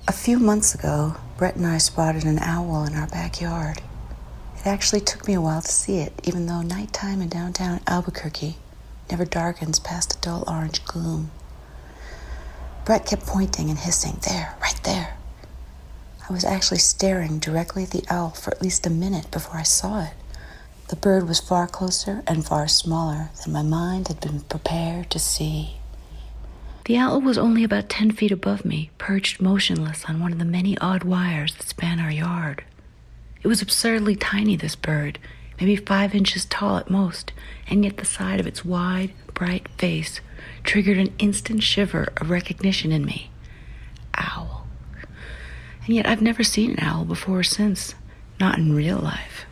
A few months ago, Brett and I spotted an owl in our backyard. It actually took me a while to see it, even though nighttime in downtown Albuquerque never darkens past a dull orange gloom. Brett kept pointing and hissing, "There, right there." I was actually staring directly at the owl for at least a minute before I saw it. The bird was far closer and far smaller than my mind had been prepared to see. The owl was only about 10 feet above me, perched motionless on one of the many odd wires that span our yard. It was absurdly tiny, this bird, maybe 5 inches tall at most, and yet the sight of its wide, bright face triggered an instant shiver of recognition in me. Owl. And yet I've never seen an owl before or since, not in real life.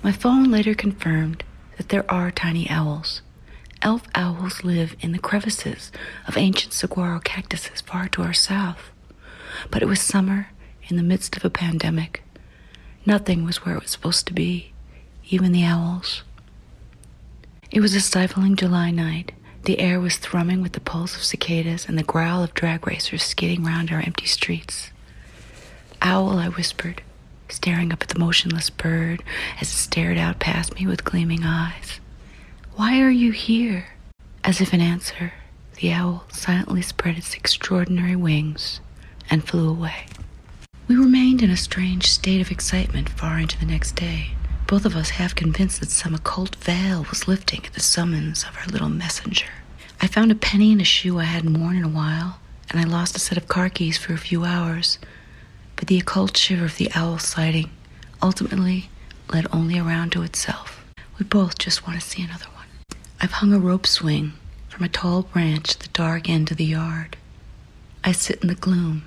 My phone later confirmed that there are tiny owls. Elf owls live in the crevices of ancient saguaro cactuses far to our south. But it was summer in the midst of a pandemic. Nothing was where it was supposed to be, even the owls. It was a stifling July night. The air was thrumming with the pulse of cicadas and the growl of drag racers skidding round our empty streets. "Owl," I whispered, staring up at the motionless bird as it stared out past me with gleaming eyes. "Why are you here?" As if in answer, the owl silently spread its extraordinary wings and flew away. We remained in a strange state of excitement far into the next day, both of us half convinced that some occult veil was lifting at the summons of our little messenger. I found a penny in a shoe I hadn't worn in a while, and I lost a set of car keys for a few hours. But the occult shiver of the owl sighting ultimately led only around to itself. We both just want to see another one. I've hung a rope swing from a tall branch at the dark end of the yard. I sit in the gloom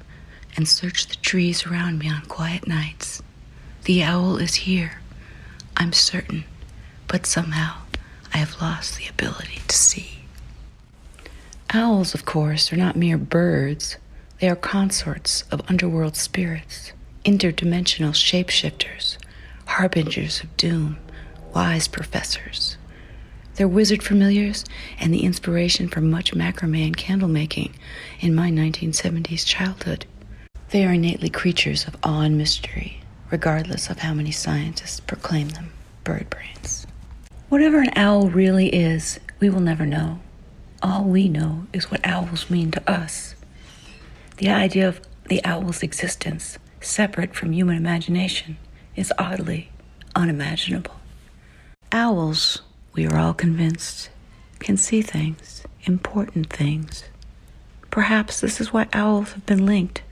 and search the trees around me on quiet nights. The owl is here, I'm certain, but somehow I have lost the ability to see. Owls, of course, are not mere birds. They are consorts of underworld spirits, interdimensional shapeshifters, harbingers of doom, wise professors. They're wizard familiars and the inspiration for much macrame and candle making in my 1970s childhood. They are innately creatures of awe and mystery, regardless of how many scientists proclaim them bird brains. Whatever an owl really is, we will never know. All we know is what owls mean to us. The idea of the owl's existence, separate from human imagination, is oddly unimaginable. Owls, we are all convinced, can see things, important things. Perhaps this is why owls have been linked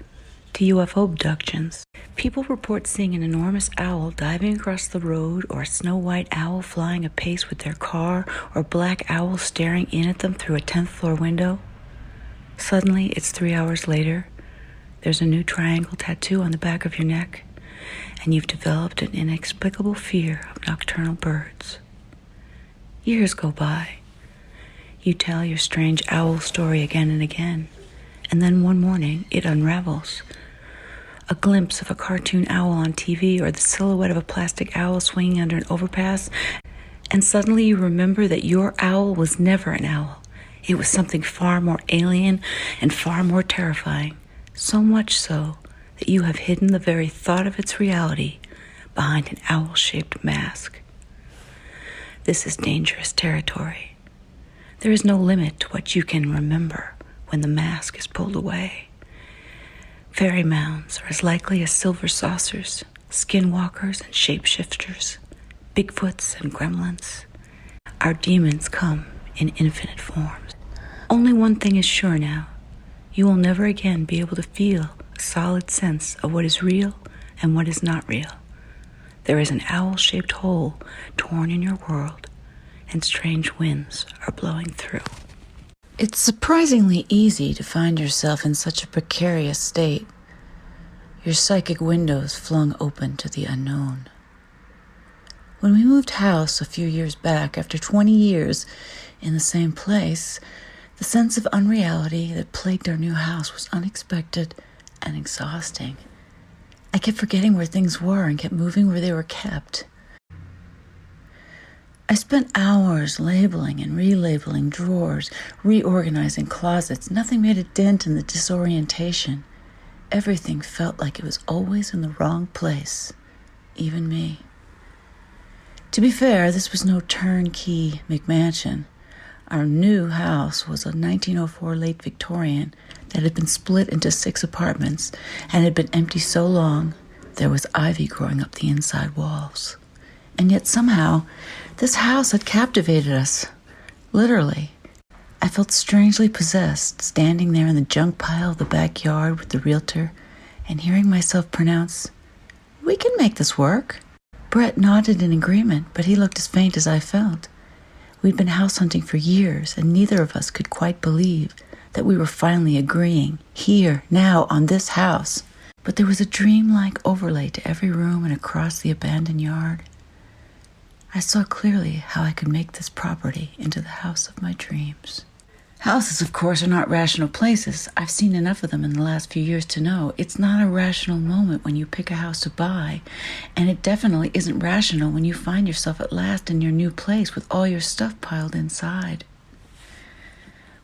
to UFO abductions. People report seeing an enormous owl diving across the road, or a snow-white owl flying apace with their car, or a black owl staring in at them through a 10th floor window. Suddenly, it's 3 hours later, there's a new triangle tattoo on the back of your neck, and you've developed an inexplicable fear of nocturnal birds. Years go by. You tell your strange owl story again and again, and then one morning it unravels. A glimpse of a cartoon owl on TV, or the silhouette of a plastic owl swinging under an overpass, and suddenly you remember that your owl was never an owl. It was something far more alien and far more terrifying, so much so that you have hidden the very thought of its reality behind an owl-shaped mask. This is dangerous territory. There is no limit to what you can remember when the mask is pulled away. Fairy mounds are as likely as silver saucers, skinwalkers and shapeshifters, Bigfoots and gremlins. Our demons come in infinite forms. Only one thing is sure now. You will never again be able to feel a solid sense of what is real and what is not real. There is an owl-shaped hole torn in your world, and strange winds are blowing through. It's surprisingly easy to find yourself in such a precarious state, your psychic windows flung open to the unknown. When we moved house a few years back, after 20 years in the same place, the sense of unreality that plagued our new house was unexpected and exhausting. I kept forgetting where things were and kept moving where they were kept. I spent hours labeling and relabeling drawers, reorganizing closets. Nothing made a dent in the disorientation. Everything felt like it was always in the wrong place, even me. To be fair, this was no turnkey McMansion. Our new house was a 1904 late Victorian that had been split into 6 apartments and had been empty so long there was ivy growing up the inside walls. And yet somehow, this house had captivated us. Literally. I felt strangely possessed, standing there in the junk pile of the backyard with the realtor and hearing myself pronounce, "We can make this work." Brett nodded in agreement, but he looked as faint as I felt. We'd been house hunting for years, and neither of us could quite believe that we were finally agreeing, here, now, on this house. But there was a dreamlike overlay to every room and across the abandoned yard. I saw clearly how I could make this property into the house of my dreams. Houses, of course, are not rational places. I've seen enough of them in the last few years to know it's not a rational moment when you pick a house to buy, and it definitely isn't rational when you find yourself at last in your new place with all your stuff piled inside.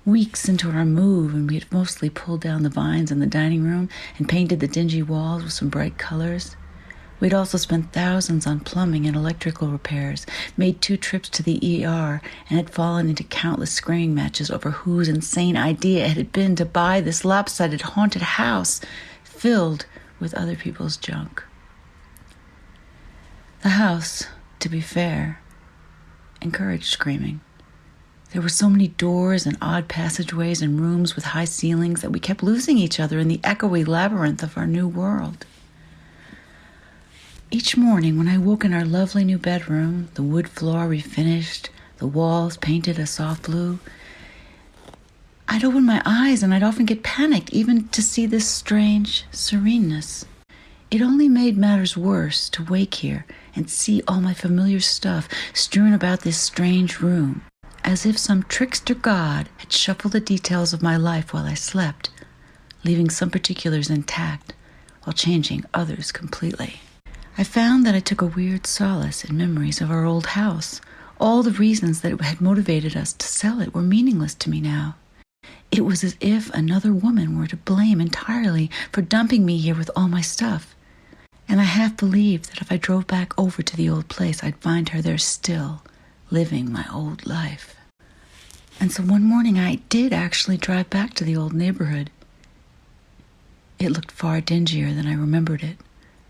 Weeks into our move, and we had mostly pulled down the vines in the dining room and painted the dingy walls with some bright colors. We'd also spent thousands on plumbing and electrical repairs, made 2 trips to the ER, and had fallen into countless screaming matches over whose insane idea it had been to buy this lopsided haunted house filled with other people's junk. The house, to be fair, encouraged screaming. There were so many doors and odd passageways and rooms with high ceilings that we kept losing each other in the echoey labyrinth of our new world. Each morning when I woke in our lovely new bedroom, the wood floor refinished, the walls painted a soft blue, I'd open my eyes and I'd often get panicked even to see this strange sereneness. It only made matters worse to wake here and see all my familiar stuff strewn about this strange room, as if some trickster god had shuffled the details of my life while I slept, leaving some particulars intact while changing others completely. I found that I took a weird solace in memories of our old house. All the reasons that it had motivated us to sell it were meaningless to me now. It was as if another woman were to blame entirely for dumping me here with all my stuff. And I half believed that if I drove back over to the old place, I'd find her there still, living my old life. And so one morning I did actually drive back to the old neighborhood. It looked far dingier than I remembered it.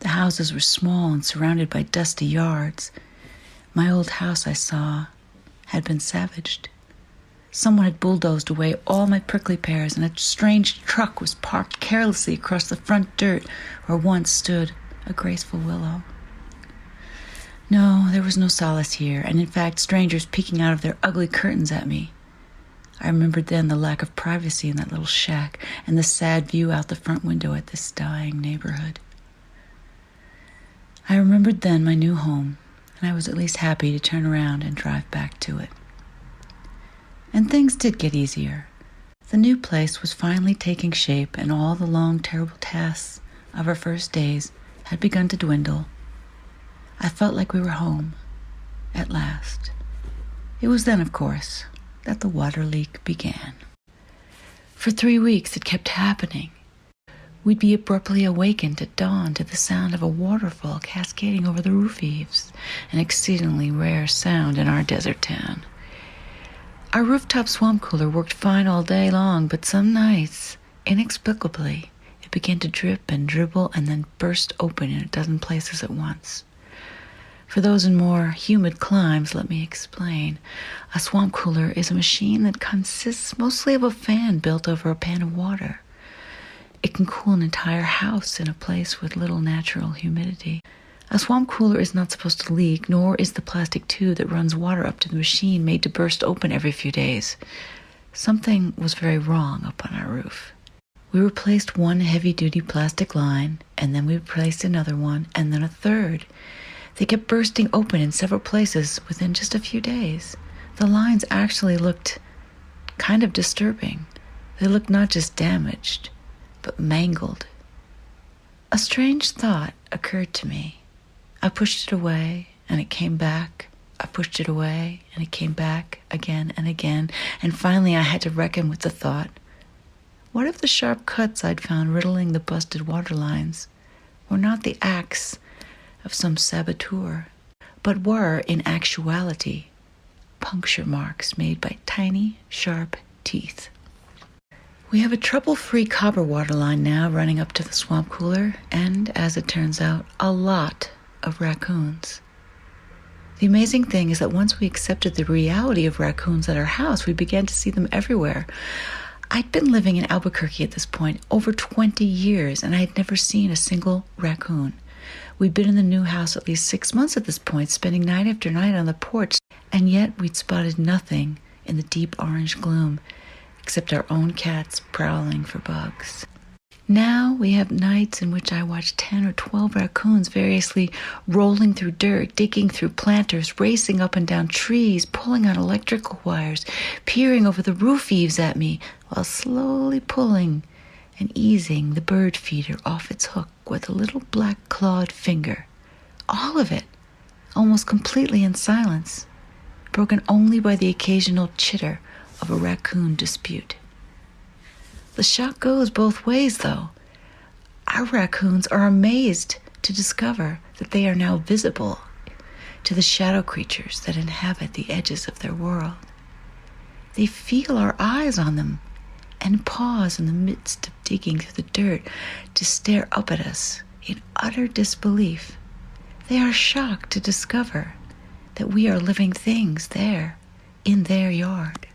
The houses were small and surrounded by dusty yards. My old house, I saw, had been savaged. Someone had bulldozed away all my prickly pears, and a strange truck was parked carelessly across the front dirt where once stood a graceful willow. No, there was no solace here, and in fact, strangers peeking out of their ugly curtains at me. I remembered then the lack of privacy in that little shack and the sad view out the front window at this dying neighborhood. I remembered then my new home, and I was at least happy to turn around and drive back to it. And things did get easier. The new place was finally taking shape, and all the long, terrible tasks of our first days had begun to dwindle. I felt like we were home, at last. It was then, of course, that the water leak began. For 3 weeks it kept happening. We'd be abruptly awakened at dawn to the sound of a waterfall cascading over the roof eaves, an exceedingly rare sound in our desert town. Our rooftop swamp cooler worked fine all day long, but some nights, inexplicably, it began to drip and dribble and then burst open in a dozen places at once. For those in more humid climes, let me explain. A swamp cooler is a machine that consists mostly of a fan built over a pan of water. It can cool an entire house in a place with little natural humidity. A swamp cooler is not supposed to leak, nor is the plastic tube that runs water up to the machine made to burst open every few days. Something was very wrong up on our roof. We replaced one heavy-duty plastic line, and then we replaced another one, and then a third. They kept bursting open in several places within just a few days. The lines actually looked kind of disturbing. They looked not just damaged, but mangled. A strange thought occurred to me. I pushed it away, and it came back, I pushed it away, and it came back again and again, and finally I had to reckon with the thought, what if the sharp cuts I'd found riddling the busted water lines were not the acts of some saboteur, but were, in actuality, puncture marks made by tiny, sharp teeth? We have a trouble-free copper water line now running up to the swamp cooler, and, as it turns out, a lot of raccoons. The amazing thing is that once we accepted the reality of raccoons at our house, we began to see them everywhere. I'd been living in Albuquerque at this point over 20 years, and I had never seen a single raccoon. We'd been in the new house at least 6 months at this point, spending night after night on the porch, and yet we'd spotted nothing in the deep orange gloom, except our own cats prowling for bugs. Now we have nights in which I watch 10 or 12 raccoons variously rolling through dirt, digging through planters, racing up and down trees, pulling on electrical wires, peering over the roof eaves at me, while slowly pulling and easing the bird feeder off its hook with a little black clawed finger. All of it, almost completely in silence, broken only by the occasional chitter of a raccoon dispute. The shock goes both ways, though. Our raccoons are amazed to discover that they are now visible to the shadow creatures that inhabit the edges of their world. They feel our eyes on them and pause in the midst of digging through the dirt to stare up at us in utter disbelief. They are shocked to discover that we are living things there in their yard.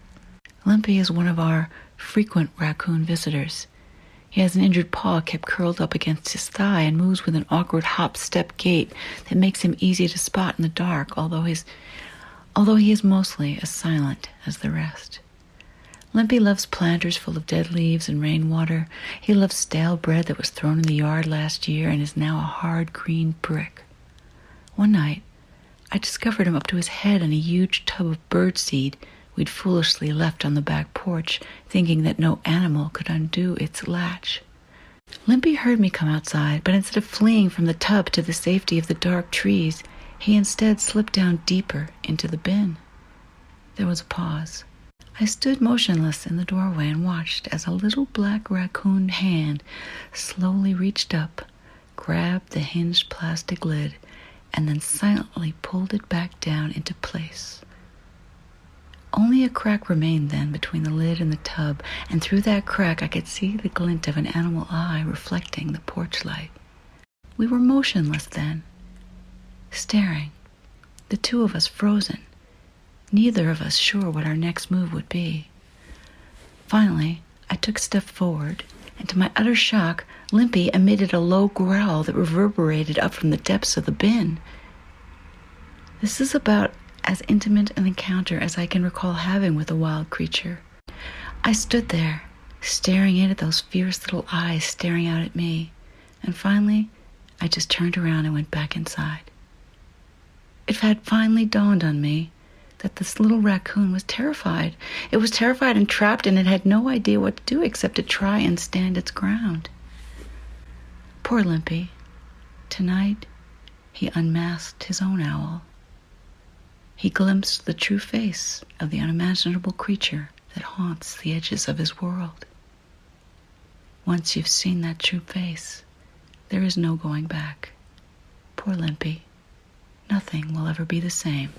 Limpy is one of our frequent raccoon visitors. He has an injured paw kept curled up against his thigh and moves with an awkward hop-step gait that makes him easy to spot in the dark, although he is mostly as silent as the rest. Limpy loves planters full of dead leaves and rainwater. He loves stale bread that was thrown in the yard last year and is now a hard green brick. One night, I discovered him up to his head in a huge tub of birdseed we'd foolishly left on the back porch, thinking that no animal could undo its latch. Limpy heard me come outside, but instead of fleeing from the tub to the safety of the dark trees, he instead slipped down deeper into the bin. There was a pause. I stood motionless in the doorway and watched as a little black raccoon hand slowly reached up, grabbed the hinged plastic lid, and then silently pulled it back down into place. Only a crack remained then between the lid and the tub, and through that crack I could see the glint of an animal eye reflecting the porch light. We were motionless then, staring, the two of us frozen, neither of us sure what our next move would be. Finally, I took a step forward, and to my utter shock, Limpy emitted a low growl that reverberated up from the depths of the bin. This is about as intimate an encounter as I can recall having with a wild creature. I stood there, staring in at those fierce little eyes staring out at me, and finally, I just turned around and went back inside. It had finally dawned on me that this little raccoon was terrified. It was terrified and trapped, and it had no idea what to do except to try and stand its ground. Poor Limpy. Tonight, he unmasked his own owl. He glimpsed the true face of the unimaginable creature that haunts the edges of his world. Once you've seen that true face, there is no going back. Poor Limpy. Nothing will ever be the same.